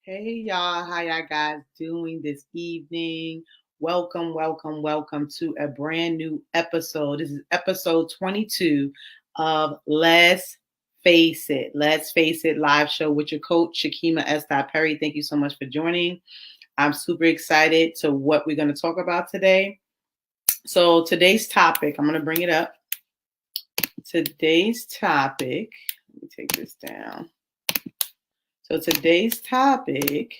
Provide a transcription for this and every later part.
Hey y'all, how y'all guys doing this evening? Welcome to a brand new episode. This is episode 22 of Let's Face It. Let's Face It live show with your coach, Shakima S. Perry. Thank you so much for joining. I'm super excited to what we're going to talk about today. So today's topic, I'm going to bring it up. Today's topic, let me take this down. So today's topic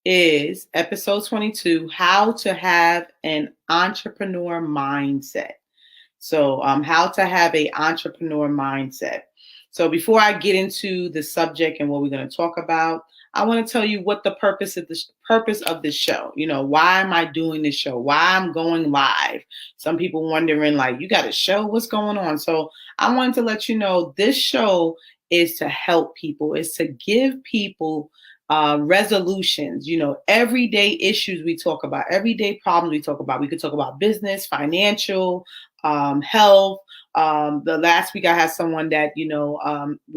is episode 22, how to have an entrepreneur mindset. So how to have an entrepreneur mindset. So before I get into the subject and what we're going to talk about, I want to tell you what the purpose of this show. You know, why am I doing this show? Why I'm going live? Some people wondering, like, you got a show? What's going on? So I wanted to let you know this show is to help people, is to give people resolutions, everyday issues we talk about, everyday problems we talk about. We could talk about business, financial, health. The last week I had someone that,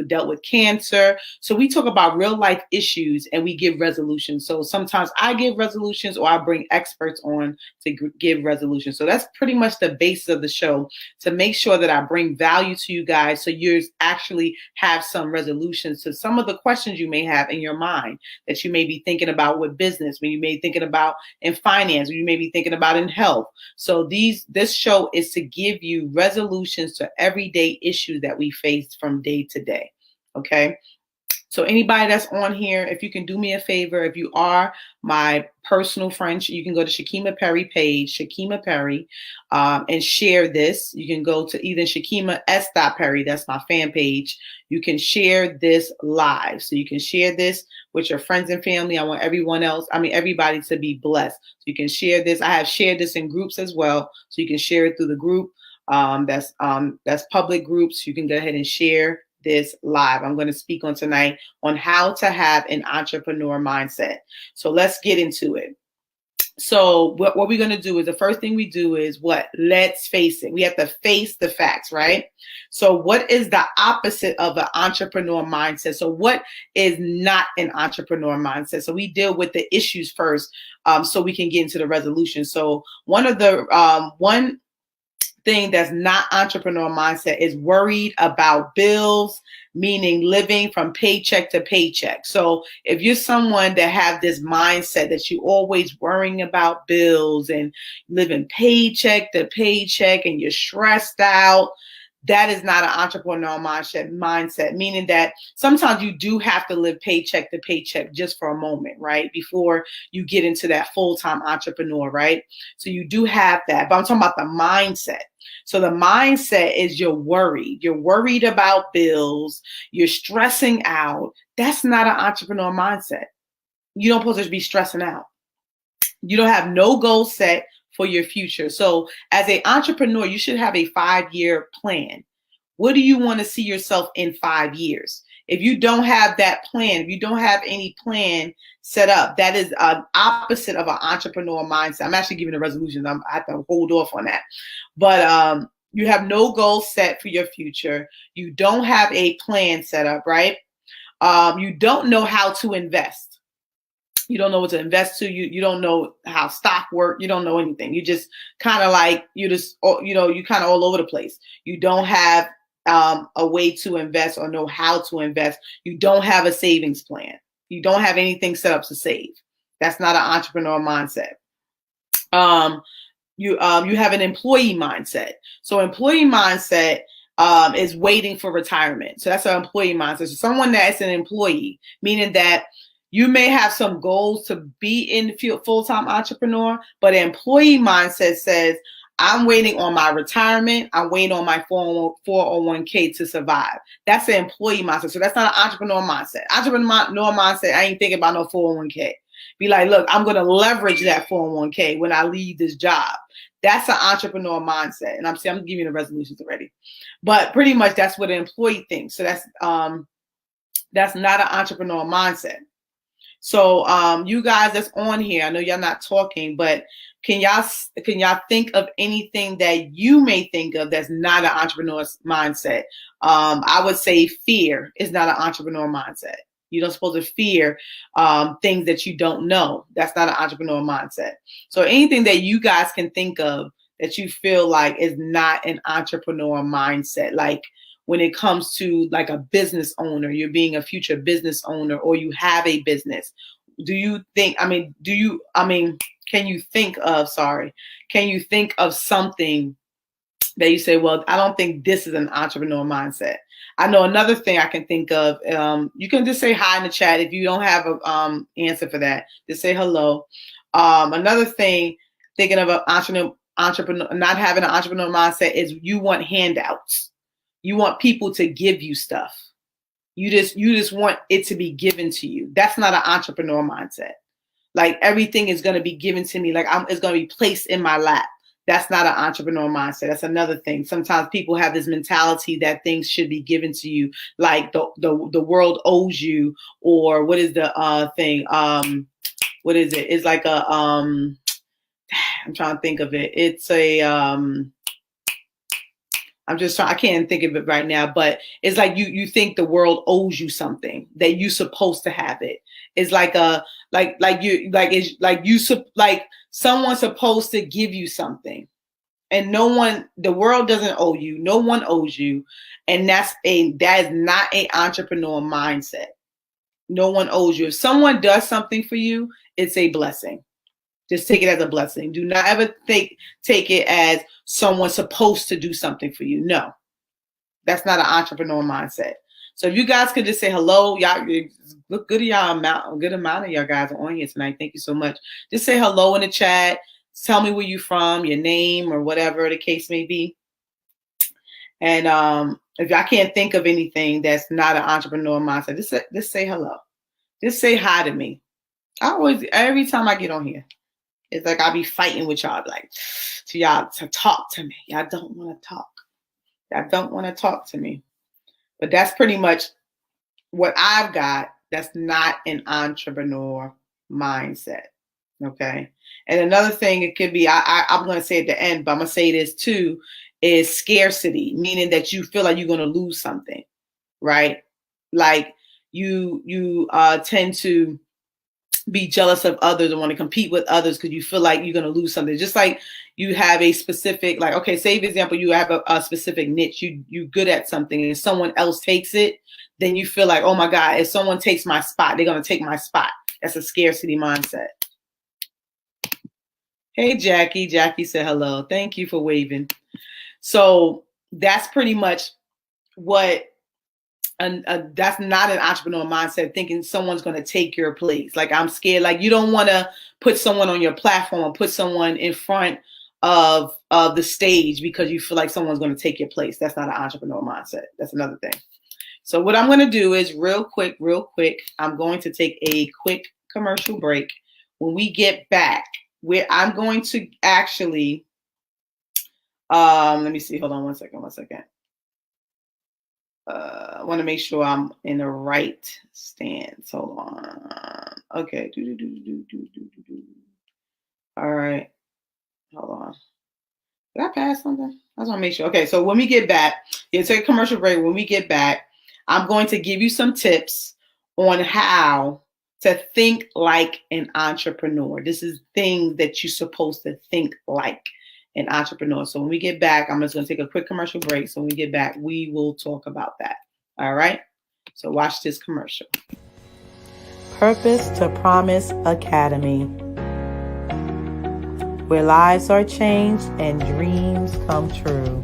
dealt with cancer. So we talk about real life issues and we give resolutions. So sometimes I give resolutions or I bring experts on to give resolutions. So that's pretty much the basis of the show, to make sure that I bring value to you guys so you actually have some resolutions to some of the questions you may have in your mind that you may be thinking about with business, when you may be thinking about in finance, when you may be thinking about in health. So this show is to give you resolutions to everyday issues that we face from day to day. Okay. So anybody that's on here, if you can do me a favor, if you are my personal friend, you can go to Shakima Perry page, Shakima Perry, and share this. You can go to either Shakima S. Perry, that's my fan page. You can share this live. So you can share this with your friends and family. I want everybody to be blessed. So you can share this. I have shared this in groups as well. So you can share it through the group. That's public groups. You can go ahead and share this live. I'm going to speak on tonight on how to have an entrepreneur mindset. So let's get into it. So what we're going to do is the first thing we do is what? Let's face it. We have to face the facts, right? So what is the opposite of an entrepreneur mindset? So what is not an entrepreneur mindset? So we deal with the issues first, so we can get into the resolution. So one thing that's not entrepreneur mindset is worried about bills, meaning living from paycheck to paycheck. So if you're someone that have this mindset that you always worrying about bills and living paycheck to paycheck and you're stressed out, that is not an entrepreneur mindset, meaning that sometimes you do have to live paycheck to paycheck just for a moment, right? Before you get into that full-time entrepreneur, right? So you do have that, but I'm talking about the mindset. So the mindset is you're worried. You're worried about bills. You're stressing out. That's not an entrepreneur mindset. You don't supposed to be stressing out. You don't have no goal set for your future. So as an entrepreneur, you should have a 5-year plan. What do you want to see yourself in 5 years? If you don't have that plan, if you don't have any plan set up, that is an opposite of an entrepreneur mindset. I'm actually giving a resolution. I have to hold off on that. But you have no goal set for your future. You don't have a plan set up, right? You don't know how to invest. You don't know what to invest to. You don't know how stock work. You don't know anything. You just kind of like, you kind of all over the place. You don't have a way to invest or know how to invest. You don't have a savings plan. You don't have anything set up to save. That's not an entrepreneur mindset. you have an employee mindset. So employee mindset is waiting for retirement. So that's an employee mindset. So someone that's an employee, meaning that you may have some goals to be in full-time entrepreneur, but an employee mindset says, I'm waiting on my retirement. I'm waiting on my 401k to survive. That's an employee mindset. So that's not an entrepreneur mindset. Entrepreneur mindset, I ain't thinking about no 401k. Be like, look, I'm going to leverage that 401k when I leave this job. That's an entrepreneur mindset. And I'm giving you the resolutions already. But pretty much that's what an employee thinks. So that's not an entrepreneur mindset. So you guys that's on here, I know y'all not talking, but can y'all think of anything that you may think of that's not an entrepreneur mindset? I would say fear is not an entrepreneur mindset. You don't supposed to fear things that you don't know. That's not an entrepreneur mindset. So anything that you guys can think of that you feel like is not an entrepreneur mindset, like when it comes to like a business owner, you're being a future business owner, or you have a business. Can you think of something that you say, well, I don't think this is an entrepreneur mindset? I know another thing I can think of. You can just say hi in the chat if you don't have a answer for that. Just say hello. Another thing, thinking of an entrepreneur, not having an entrepreneur mindset, is you want handouts. You want people to give you stuff. You just want it to be given to you. That's not an entrepreneur mindset. Like everything is going to be given to me. Like it's going to be placed in my lap. That's not an entrepreneur mindset. That's another thing. Sometimes people have this mentality that things should be given to you, like the world owes you, or what is the thing? What is it? It's like a I'm trying to think of it. It's a I can't think of it right now, but it's like you think the world owes you something, that you're supposed to have it. It's like someone's supposed to give you something, and the world doesn't owe you. No one owes you. And that is not an entrepreneur mindset. No one owes you. If someone does something for you, it's a blessing. Just take it as a blessing. Do not ever take it as someone's supposed to do something for you. No, that's not an entrepreneur mindset. So if you guys could just say hello, y'all look good. Good amount of y'all guys are on here tonight. Thank you so much. Just say hello in the chat. Tell me where you're from, your name, or whatever the case may be. And if I can't think of anything that's not an entrepreneur mindset, just say hello. Just say hi to me. Every time I get on here, it's like I'll be fighting with y'all, like to y'all to talk to me. Y'all don't want to talk. Y'all don't want to talk to me. But that's pretty much what I've got. That's not an entrepreneur mindset. Okay. And another thing it could be, I'm going to say at the end, but I'm going to say this too, is scarcity, meaning that you feel like you're going to lose something, right? Like you tend to be jealous of others and want to compete with others because you feel like you're going to lose something. Just like you have a specific, like, okay, say for example, you have a specific niche, you're good at something, and someone else takes it, then you feel like, oh my God, if someone takes my spot, they're going to take my spot. That's a scarcity mindset. Hey, Jackie. Jackie said hello. Thank you for waving. So that's pretty much what, that's not an entrepreneur mindset, thinking someone's going to take your place. Like, I'm scared. Like, you don't want to put someone on your platform or put someone in front of the stage because you feel like someone's going to take your place. That's not an entrepreneur mindset. That's another thing. So what I'm going to do is real quick, I'm going to take a quick commercial break. When we get back, I'm going to actually, let me see. Hold on one second. I want to make sure I'm in the right stance. Hold on. Okay. All right. Hold on. Did I pass something? I just want to make sure. Okay. So when we get back, take a commercial break. When we get back, I'm going to give you some tips on how to think like an entrepreneur. This is things that you're supposed to think like an entrepreneur. So when we get back, I'm just going to take a quick commercial break. So when we get back, we will talk about that. All right. So watch this commercial. Purpose to Promise Academy. where lives are changed and dreams come true.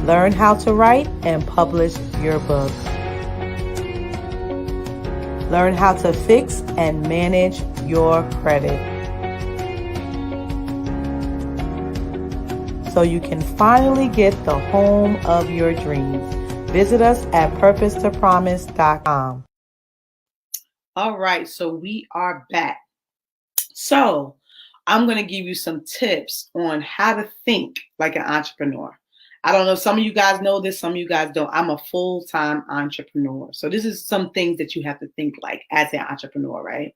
Learn how to write and publish your book. Learn how to fix and manage your credit, so you can finally get the home of your dreams. Visit us at purposetopromise.com. All right, so we are back. So I'm going to give you some tips on how to think like an entrepreneur. I don't know, some of you guys know this, some of you guys don't. I'm a full-time entrepreneur. So this is some things that you have to think like as an entrepreneur, right?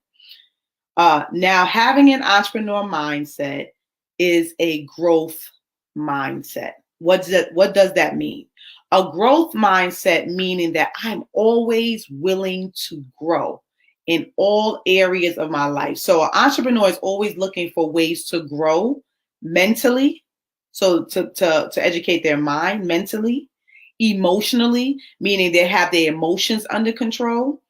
Now, having an entrepreneur mindset is a growth mindset. What does that mean? A growth mindset meaning that I'm always willing to grow in all areas of my life. So an entrepreneur is always looking for ways to grow mentally, so to educate their mind mentally, emotionally, meaning they have their emotions under control,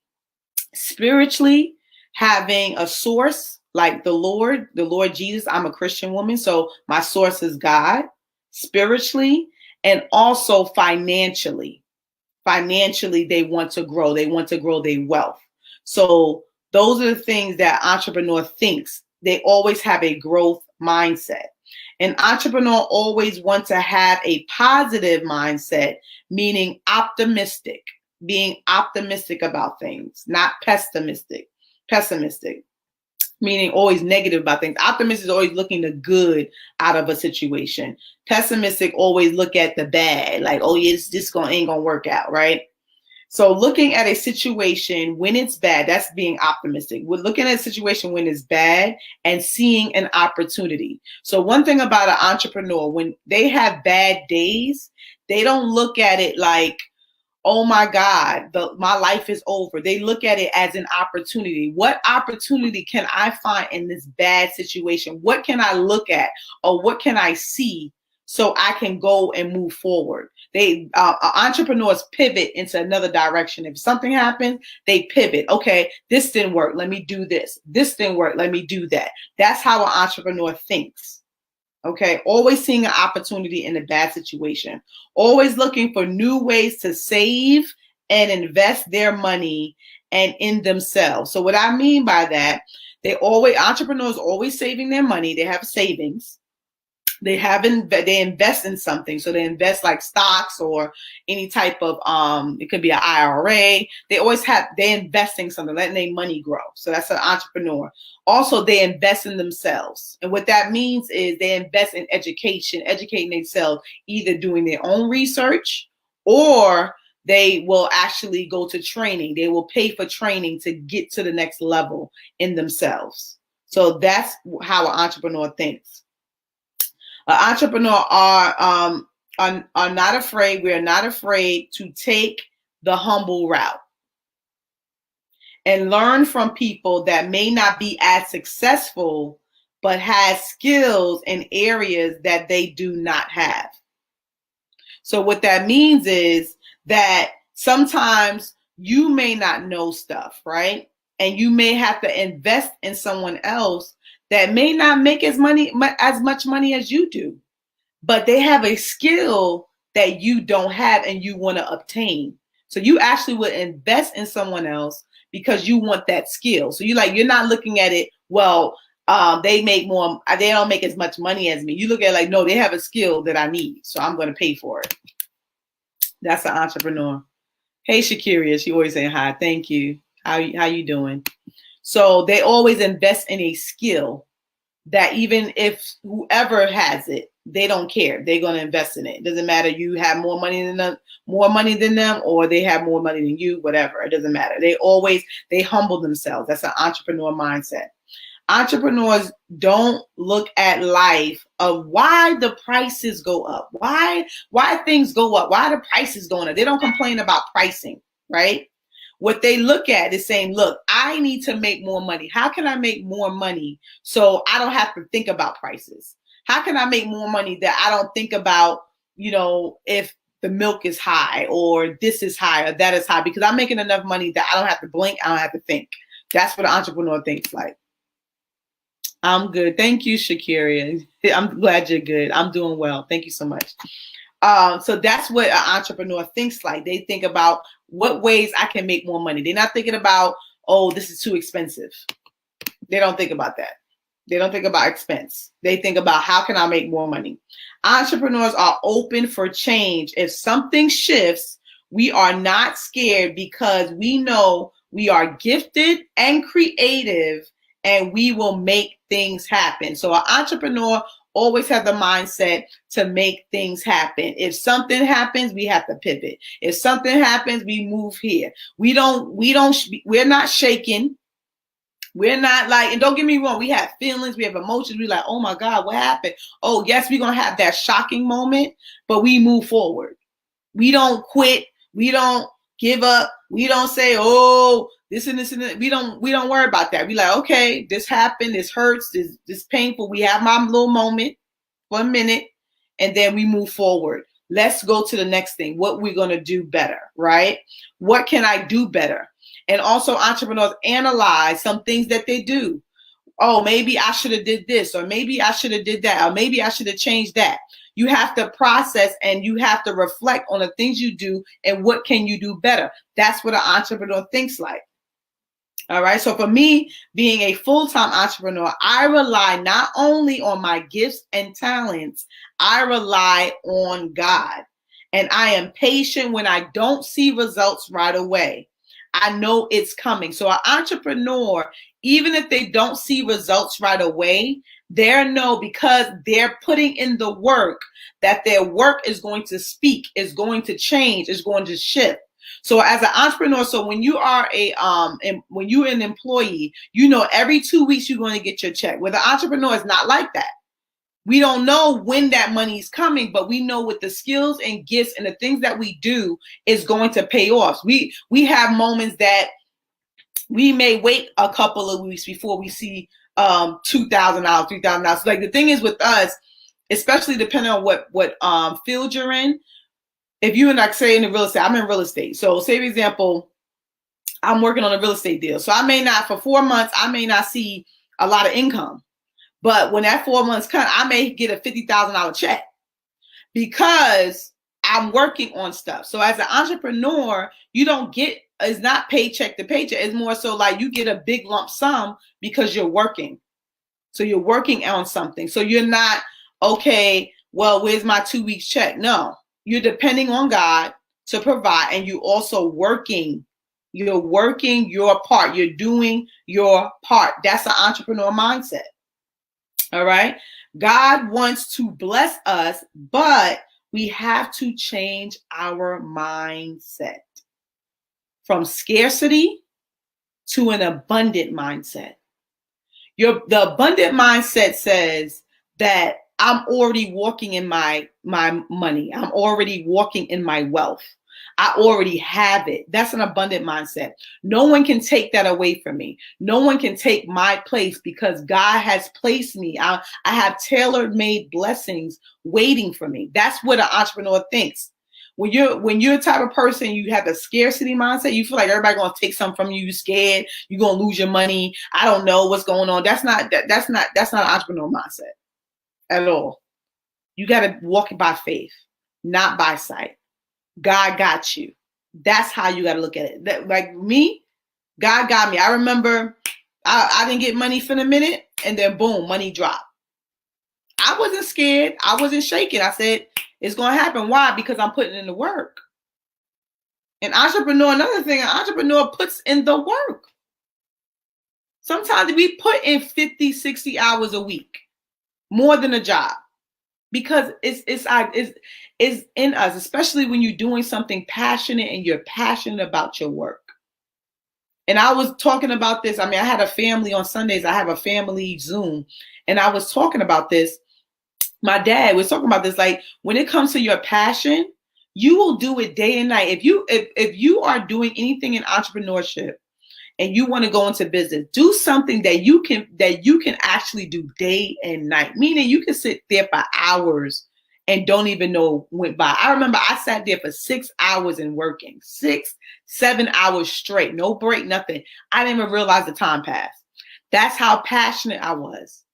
spiritually, having a source like the Lord Jesus. I'm a Christian woman, so my source is God. Spiritually, and also financially. Financially, they want to grow. They want to grow their wealth. So those are the things that entrepreneur thinks. They always have a growth mindset. An entrepreneur always wants to have a positive mindset, meaning optimistic, being optimistic about things, not pessimistic, meaning always negative about things. Optimistic is always looking the good out of a situation. Pessimistic always look at the bad, like, oh yeah, this ain't gonna work out, right? So looking at a situation when it's bad, that's being optimistic. We're looking at a situation when it's bad and seeing an opportunity. So one thing about an entrepreneur, when they have bad days, they don't look at it like, oh my God, my life is over. They look at it as an opportunity. What opportunity can I find in this bad situation? What can I look at, or what can I see so I can go and move forward? Entrepreneurs pivot into another direction. If something happens, they pivot. Okay, this didn't work. Let me do this. This didn't work. Let me do that. That's how an entrepreneur thinks. Okay, always seeing an opportunity in a bad situation, always looking for new ways to save and invest their money and in themselves. So what I mean by that, entrepreneurs always saving their money. They have savings. They invest in something. So they invest like stocks or any type of, it could be an IRA. They're investing something, letting their money grow. So that's an entrepreneur. Also, they invest in themselves. And what that means is they invest in education, educating themselves, either doing their own research, or they will actually go to training. They will pay for training to get to the next level in themselves. So that's how an entrepreneur thinks. Entrepreneurs are not afraid. We are not afraid to take the humble route and learn from people that may not be as successful, but has skills in areas that they do not have. So what that means is that sometimes you may not know stuff, right? And you may have to invest in someone else that may not make as much money as you do, but they have a skill that you don't have and you want to obtain. So you actually would invest in someone else because you want that skill. So you're not looking at it, well, they don't make as much money as me. You look at it like, no, they have a skill that I need, so I'm going to pay for it. That's an entrepreneur. Hey, Shakiria, she always saying hi. Thank you. How you doing? So they always invest in a skill that even if whoever has it, they don't care. They're going to invest in it. It doesn't matter. You have more money than them, or they have more money than you, whatever. It doesn't matter. They humble themselves. That's an entrepreneur mindset. Entrepreneurs don't look at life of why the prices go up, why things go up, why the prices going up. They don't complain about pricing, right? What they look at is saying, look, I need to make more money. How can I make more money so I don't have to think about prices? How can I make more money that I don't think about, if the milk is high or this is high or that is high, because I'm making enough money that I don't have to blink. I don't have to think. That's what an entrepreneur thinks like. I'm good. Thank you, Shakira. I'm glad you're good. I'm doing well. Thank you so much. So that's what an entrepreneur thinks like. They think about what ways I can make more money. They're not thinking about, oh, this is too expensive. They don't think about that. They don't think about expense. They think about how can I make more money. Entrepreneurs are open for change. If something shifts, we are not scared because we know we are gifted and creative and we will make things happen. So an entrepreneur always have the mindset to make things happen. If something happens, we have to pivot. If something happens, we move here. We're not shaking. We're not like, and don't get me wrong, we have feelings, we have emotions. We're like, oh my God, what happened? Oh, yes, we're going to have that shocking moment, but we move forward. We don't quit. We don't give up. We don't say, oh, this and this and that. We don't worry about that. We like, okay, this happened. This hurts. This painful. We have my little moment for a minute, and then we move forward. Let's go to the next thing. What we're going to do better, right? What can I do better? And also entrepreneurs analyze some things that they do. Oh, maybe I should have did this, or maybe I should have did that, or maybe I should have changed that. You have to process and you have to reflect on the things you do and what can you do better. That's what an entrepreneur thinks like. All right. So for me, being a full-time entrepreneur, I rely not only on my gifts and talents, I rely on God. And I am patient when I don't see results right away. I know it's coming. So an entrepreneur, even if they don't see results right away, they know because they're putting in the work that their work is going to speak, is going to change, is going to shift. So as an entrepreneur, so when you are when you're an employee, you know every 2 weeks you're going to get your check. With an entrepreneur, it's not like that. We don't know when that money is coming, but we know with the skills and gifts and the things that we do is going to pay off. We have moments that we may wait a couple of weeks before we see $2,000, $3,000. Like the thing is with us, especially depending on what field you're in. If you and like say in the real estate, I'm in real estate. So say for example, I'm working on a real estate deal. So I may not for 4 months, I may not see a lot of income. But when that 4 months come, I may get a $50,000 check because I'm working on stuff. So as an entrepreneur, you don't get, it's not paycheck to paycheck. It's more so like you get a big lump sum because you're working. So you're working on something. So you're not, okay, well, where's my 2 weeks check? No, you're depending on God to provide and you also working. You're working your part. You're doing your part. That's an entrepreneur mindset. All right. God wants to bless us, but we have to change our mindset from scarcity to an abundant mindset. The abundant mindset says that I'm already walking in my money. I'm already walking in my wealth. I already have it. That's an abundant mindset. No one can take that away from me. No one can take my place because God has placed me. I have tailor-made blessings waiting for me. That's what an entrepreneur thinks. When you're the type of person, you have a scarcity mindset, you feel like everybody's gonna take something from you, you're scared, you're gonna lose your money. I don't know what's going on. That's not an entrepreneur mindset at all. You gotta walk by faith, not by sight. God got you. That's how you got to look at it. Like me, God got me. I remember I didn't get money for a minute and then boom, money dropped. I wasn't scared. I wasn't shaking. I said, it's going to happen. Why? Because I'm putting in the work. An entrepreneur puts in the work. Sometimes we put in 50, 60 hours a week, more than a job. Because it's in us, especially when you're doing something passionate and you're passionate about your work. And I was talking about this. I mean, I had a family on Sundays. I have a family Zoom. And I was talking about this. My dad was talking about this. Like when it comes to your passion, you will do it day and night. If you are doing anything in entrepreneurship, and you want to go into business, do something that you can actually do day and night. Meaning you can sit there for hours and don't even know went by. I remember I sat there for 6 hours and working, 6, 7 hours straight, no break, nothing. I didn't even realize the time passed. That's how passionate I was.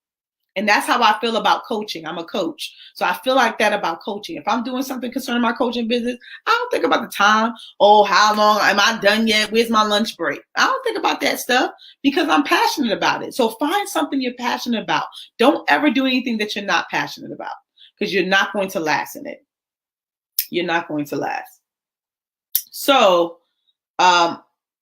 And that's how I feel about coaching. I'm a coach. So I feel like that about coaching. If I'm doing something concerning my coaching business, I don't think about the time. Oh, how long am I done yet? Where's my lunch break? I don't think about that stuff because I'm passionate about it. So find something you're passionate about. Don't ever do anything that you're not passionate about because you're not going to last in it. You're not going to last. So,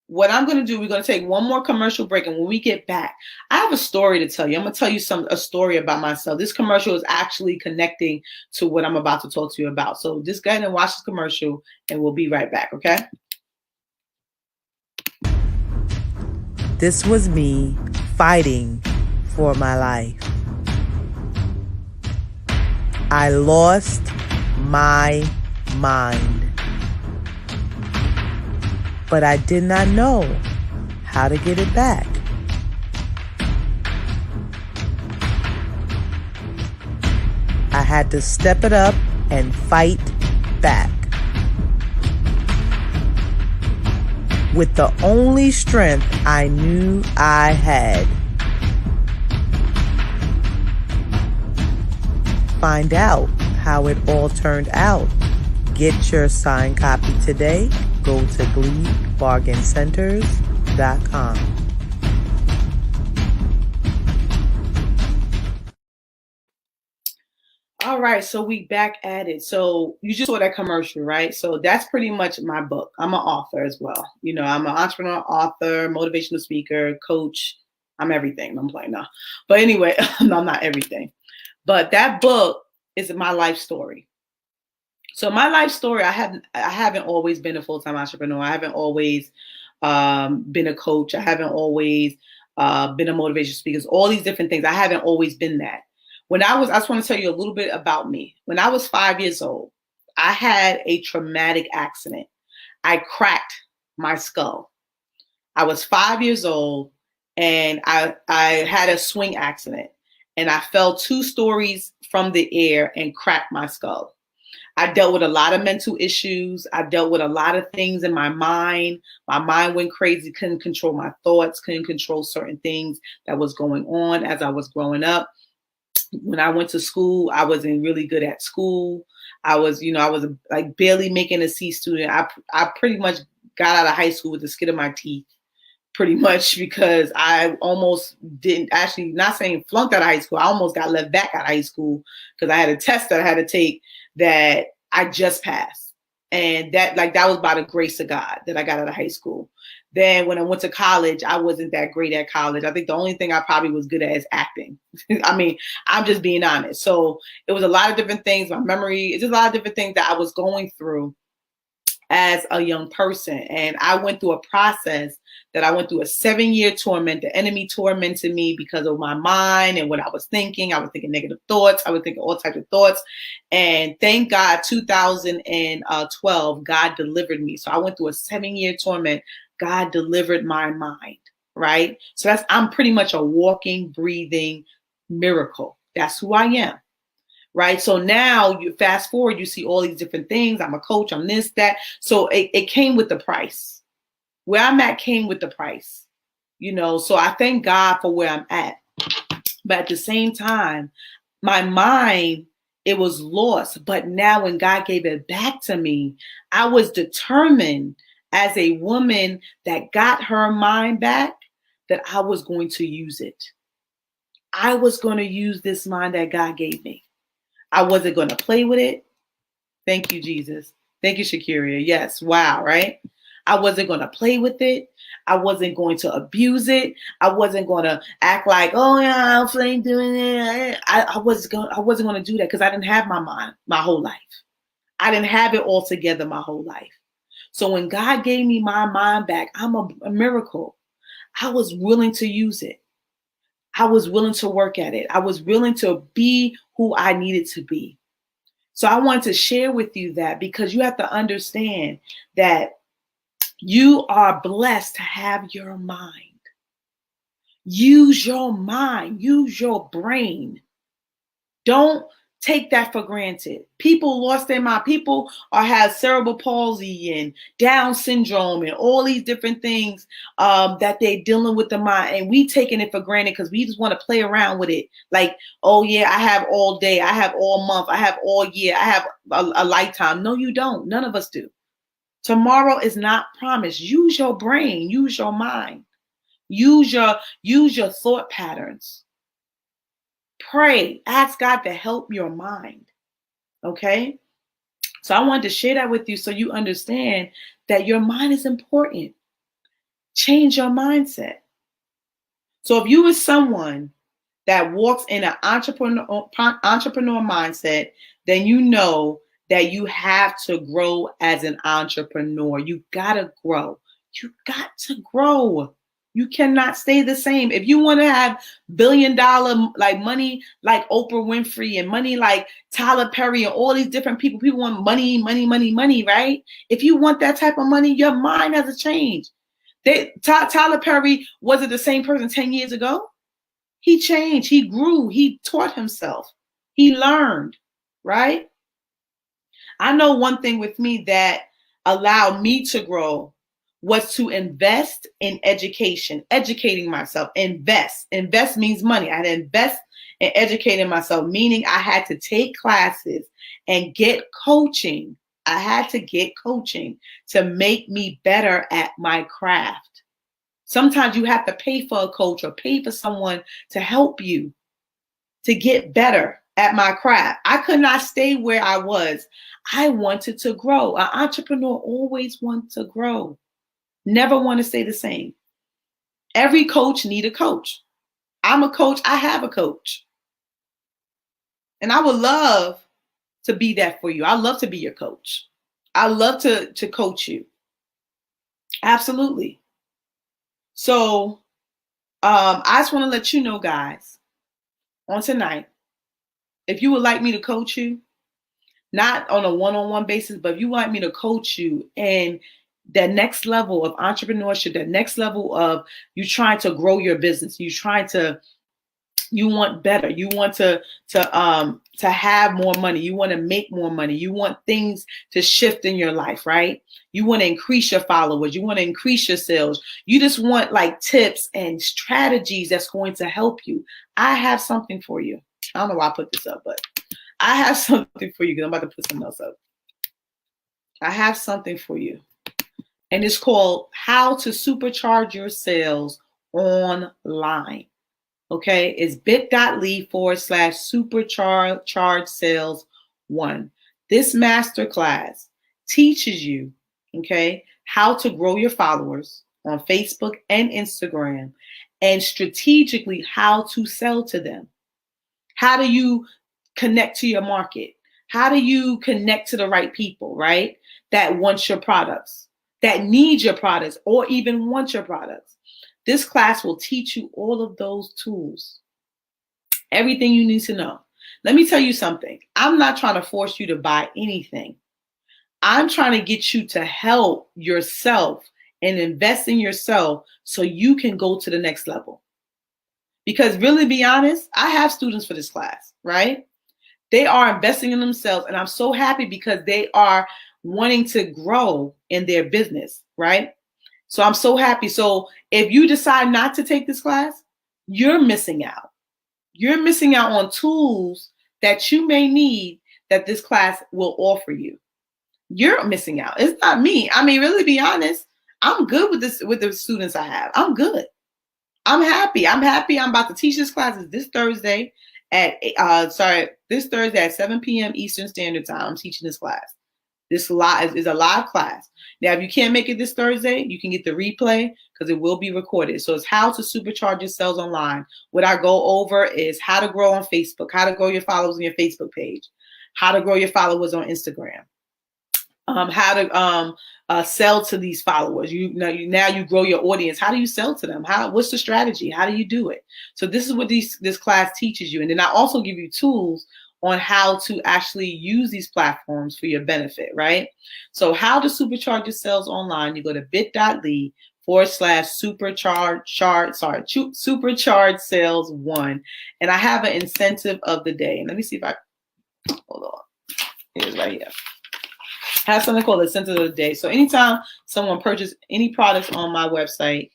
what I'm going to do, we're going to take one more commercial break. And when we get back, I have a story to tell you. I'm going to tell you a story about myself. This commercial is actually connecting to what I'm about to talk to you about. So just go ahead and watch this commercial and we'll be right back. Okay. This was me fighting for my life. I lost my mind. But I did not know how to get it back. I had to step it up and fight back. With the only strength I knew I had. Find out how it all turned out. Get your signed copy today. Go to GleeBargainCenters.com. All right, so we back at it. So you just saw that commercial, right? So that's pretty much my book. I'm an author as well. You know, I'm an entrepreneur, author, motivational speaker, coach. I'm everything. I'm playing now. But anyway, no, I'm not everything. But that book is my life story. So my life story, I haven't always been a full-time entrepreneur. I haven't always been a coach. I haven't always been a motivational speaker. All these different things. I haven't always been that. I just want to tell you a little bit about me. When I was 5 years old, I had a traumatic accident. I cracked my skull. I was 5 years old and I had a swing accident and I fell 2 stories from the air and cracked my skull. I dealt with a lot of mental issues. I dealt with a lot of things in my mind. My mind went crazy, couldn't control my thoughts, couldn't control certain things that was going on as I was growing up. When I went to school, I wasn't really good at school. I was like barely making a C student. I pretty much got out of high school with the skin of my teeth, pretty much, because I almost didn't, actually not saying flunked out of high school. I almost got left back out of high school because I had a test that I had to take that I just passed. And that was by the grace of God that I got out of high school. Then when I went to college, I wasn't that great at college. I think the only thing I probably was good at is acting. I mean, I'm just being honest. So it was a lot of different things. My memory, it's just a lot of different things that I was going through as a young person. And I went through a process that I went through a 7-year torment. The enemy tormented me because of my mind and what I was thinking. I was thinking negative thoughts. I was thinking all types of thoughts. And thank God, 2012, God delivered me. So I went through a 7-year torment. God delivered my mind, right? So I'm pretty much a walking, breathing miracle. That's who I am. Right. So now you fast forward, you see all these different things. I'm a coach, I'm this, that. So it came with the price. Where I'm at came with the price, so I thank God for where I'm at. But at the same time, my mind, it was lost. But now when God gave it back to me, I was determined as a woman that got her mind back that I was going to use it. I was going to use this mind that God gave me. I wasn't going to play with it. Thank you, Jesus. Thank you, Shakuria. Yes. Wow. Right. I wasn't going to play with it. I wasn't going to abuse it. I wasn't going to act like, oh yeah, I'm flame doing it. I wasn't going to do that because I didn't have my mind my whole life. I didn't have it all together my whole life. So when God gave me my mind back, I'm a miracle. I was willing to use it. I was willing to work at it. I was willing to be who I needed to be. So I want to share with you that because you have to understand that you are blessed to have your mind. Use your mind. Use your brain. Don't take that for granted. People lost their mind. People have cerebral palsy and Down syndrome and all these different things that they're dealing with the mind. And we taking it for granted because we just want to play around with it. Like, oh yeah, I have all day. I have all month. I have all year. I have a lifetime. No, you don't. None of us do. Tomorrow is not promised. Use your brain. Use your mind. Use your thought patterns. Pray, ask God to help your mind. Okay? So I wanted to share that with you so you understand that your mind is important. Change your mindset. So if you are someone that walks in an entrepreneur mindset, then you know that you have to grow as an entrepreneur. You gotta grow. You got to grow. You cannot stay the same. If you want to have billion-dollar like money like Oprah Winfrey and money like Tyler Perry and all these different people want money, money, money, money, right? If you want that type of money, your mind has to change. Tyler Perry wasn't the same person 10 years ago. He changed. He grew. He taught himself. He learned, right? I know one thing with me that allowed me to grow was to invest in education, educating myself. Invest means money. I had to invest in educating myself, meaning I had to take classes and get coaching. I had to get coaching to make me better at my craft. Sometimes you have to pay for a coach or pay for someone to help you to get better at my craft. I could not stay where I was. I wanted to grow. An entrepreneur always wants to grow. Never want to stay the same. Every coach need a coach. I'm a coach. I have a coach. And I would love to be that for you. I love to be your coach. I love to coach you. Absolutely. So I just want to let you know, guys, on tonight, if you would like me to coach you, not on a one-on-one basis, but if you want me to coach you and that next level of entrepreneurship, that next level of you trying to grow your business, you want better, you want to have more money, you want to make more money, you want things to shift in your life, right? You want to increase your followers, you want to increase your sales, you just want like tips and strategies that's going to help you. I have something for you. I don't know why I put this up, but I have something for you because I'm about to put something else up. I have something for you. And it's called How to Supercharge Your Sales Online. Okay, it's bit.ly/supercharge sales 1. This masterclass teaches you, okay, how to grow your followers on Facebook and Instagram and strategically how to sell to them. How do you connect to your market? How do you connect to the right people, right? That want your products, that need your products, or even want your products. This class will teach you all of those tools, everything you need to know. Let me tell you something. I'm not trying to force you to buy anything. I'm trying to get you to help yourself and invest in yourself so you can go to the next level. Because really, be honest, I have students for this class, right? They are investing in themselves, and I'm so happy because they are wanting to grow in their business, right? So I'm so happy. So if you decide not to take this class, you're missing out. You're missing out on tools that you may need that this class will offer you. You're missing out. It's not me. I mean, really be honest, I'm good with this, with the students I have. I'm good. I'm happy. I'm about to teach this class this Thursday at 7 p.m. Eastern Standard Time. I'm teaching this class. This is a live class. Now, if you can't make it this Thursday, you can get the replay because it will be recorded. So it's how to supercharge your sales online. What I go over is how to grow on Facebook, how to grow your followers on your Facebook page, how to grow your followers on Instagram, how to sell to these followers. Now you grow your audience. How do you sell to them? What's the strategy? How do you do it? So this is what this class teaches you. And then I also give you tools on how to actually use these platforms for your benefit, right? So how to supercharge your sales online, you go to bit.ly/supercharge sales 1. And I have an incentive of the day. And let me see if I Hold on. Here's right here. I have something called the Center of the Day. So anytime someone purchases any products on my website,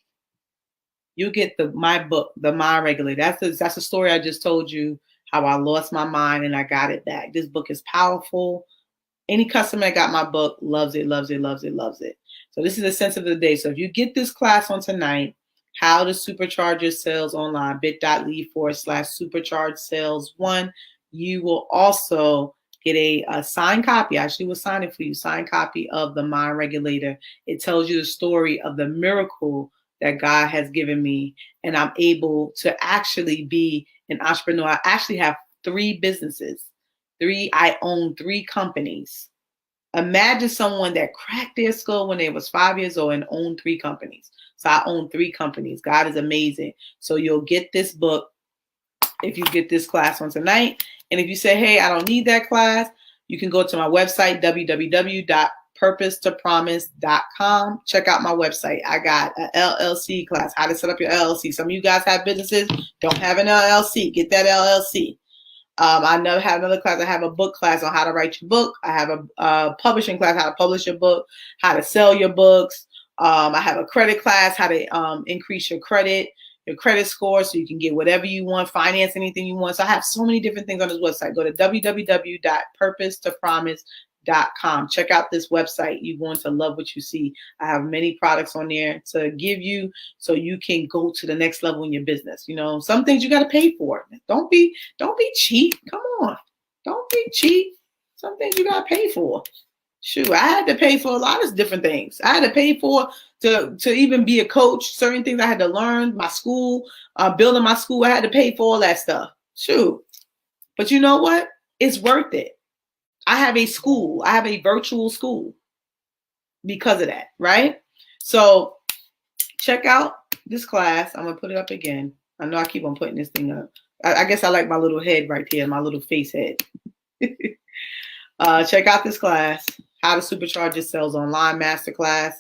you get my book, The Mind Regulator. That's the story I just told you, how I lost my mind and I got it back. This book is powerful. Any customer that got my book loves it, loves it, loves it, loves it. So this is the Sense of the Day. So if you get this class on tonight, how to supercharge your sales online, bit.ly/supercharge sales 1, you will also get a signed copy. I actually will sign it for you. Signed copy of The Mind Regulator. It tells you the story of the miracle that God has given me, and I'm able to actually be an entrepreneur. I actually have 3 businesses. I own 3 companies. Imagine someone that cracked their skull when they was 5 years old and owned 3 companies. So I own 3 companies. God is amazing. So you'll get this book if you get this class on tonight. And if you say, hey, I don't need that class, you can go to my website, www.purposetopromise.com. Check out my website. I got an LLC class, how to set up your LLC. Some of you guys have businesses, don't have an LLC. Get that LLC. I never have another class. I have a book class on how to write your book. I have a publishing class, how to publish your book, how to sell your books. I have a credit class, how to increase your credit score so you can get whatever you want, finance anything you want. So I have so many different things on this website. Go to www.purposetopromise.com. Check out this website. You're going to love what you see. I have many products on there to give you so you can go to the next level in your business. You know, some things you got to pay for. Don't be cheap. Come on. Don't be cheap. Some things you got to pay for. Shoot, I had to pay for a lot of different things. I had to pay for to even be a coach. Certain things I had to learn. My school, building my school, I had to pay for all that stuff. Shoot. But you know what? It's worth it. I have a school. I have a virtual school because of that, right? So check out this class. I'm going to put it up again. I know I keep on putting this thing up. I guess I like my little head right here, my little face head. Check out this class, How to Supercharge Your Sales Online Masterclass,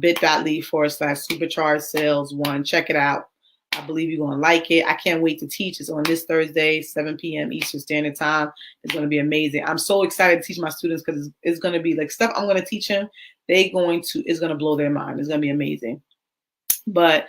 bit.ly/supercharge sales 1. Check it out. I believe you're going to like it. I can't wait to teach. It's on this Thursday, 7 p.m. Eastern Standard Time. It's going to be amazing. I'm so excited to teach my students because it's going to be like stuff I'm going to teach them. It's going to blow their mind. It's going to be amazing. But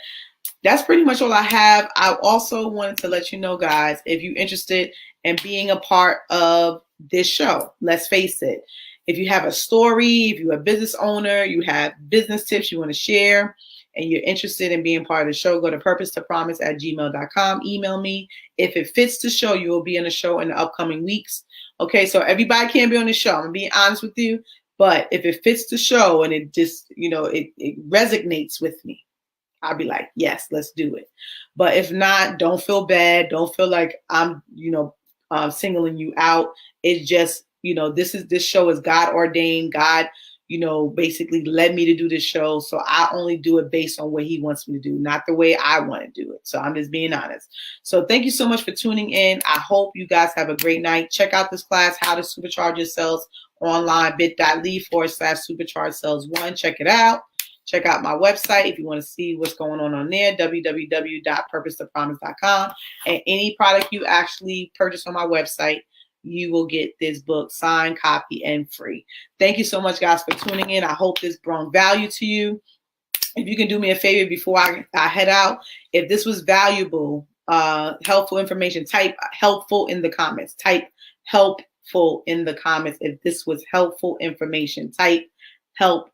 that's pretty much all I have. I also wanted to let you know, guys, if you're interested in being a part of this show, let's face it. If you have a story, if you're a business owner, you have business tips you want to share, and you're interested in being part of the show, go to purposetopromise@gmail.com. Email me. If it fits the show, you will be in the show in the upcoming weeks. Okay, so everybody can't be on the show. I'm being honest with you. But if it fits the show and it just, it resonates with me, I'll be like, yes, let's do it. But if not, don't feel bad. Don't feel like I'm, singling you out. It's just, this show is God ordained. God, basically led me to do this show. So I only do it based on what he wants me to do, not the way I want to do it. So I'm just being honest. So thank you so much for tuning in. I hope you guys have a great night. Check out this class, How to Supercharge Your Sales Online, bit.ly/supercharge sales 1. Check it out. Check out my website if you want to see what's going on there, www.purposetopromise.com. And any product you actually purchase on my website, you will get this book signed, copy, and free. Thank you so much, guys, for tuning in. I hope this brought value to you. If you can do me a favor before I head out, if this was valuable, helpful information, type helpful in the comments. Type helpful in the comments. If this was helpful information, type helpful.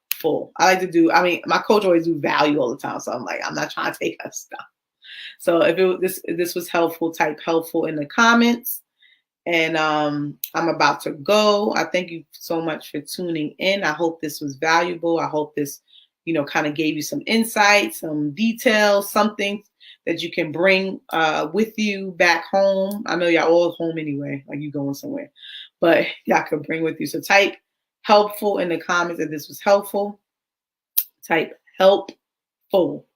I like to do, my coach always do value all the time. So I'm like, I'm not trying to take her stuff. So if this was helpful, type helpful in the comments. And I'm about to go. I thank you so much for tuning in. I hope this was valuable. I hope this, kind of gave you some insight, some details, something that you can bring with you back home. I know y'all all home anyway, like you going somewhere, but y'all can bring with you. So type helpful in the comments if this was helpful. Type helpful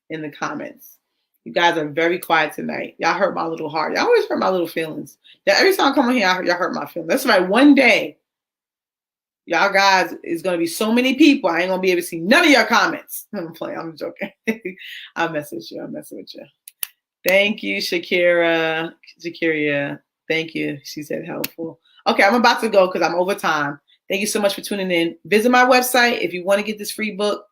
in the comments. You guys are very quiet tonight. Y'all hurt my little heart. Y'all always hurt my little feelings. Every time I come on here, y'all hurt my feelings. That's right. One day, y'all guys, is going to be so many people. I ain't going to be able to see none of your comments. I'm playing. I'm joking. I'm messing with you. Thank you, Shakira. Thank you. She said helpful. Okay, I'm about to go because I'm over time. Thank you so much for tuning in. Visit my website if you want to get this free book,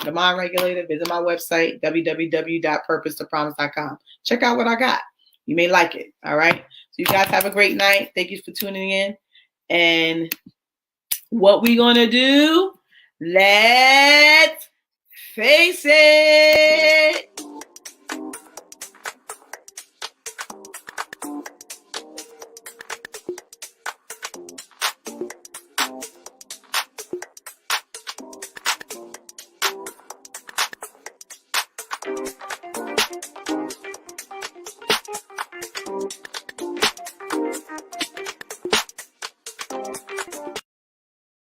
The Mind Regulator. Visit my website, www.purposetopromise.com. Check out what I got. You may like it. All right. So you guys have a great night. Thank you for tuning in. And what we gonna do? Let's face it.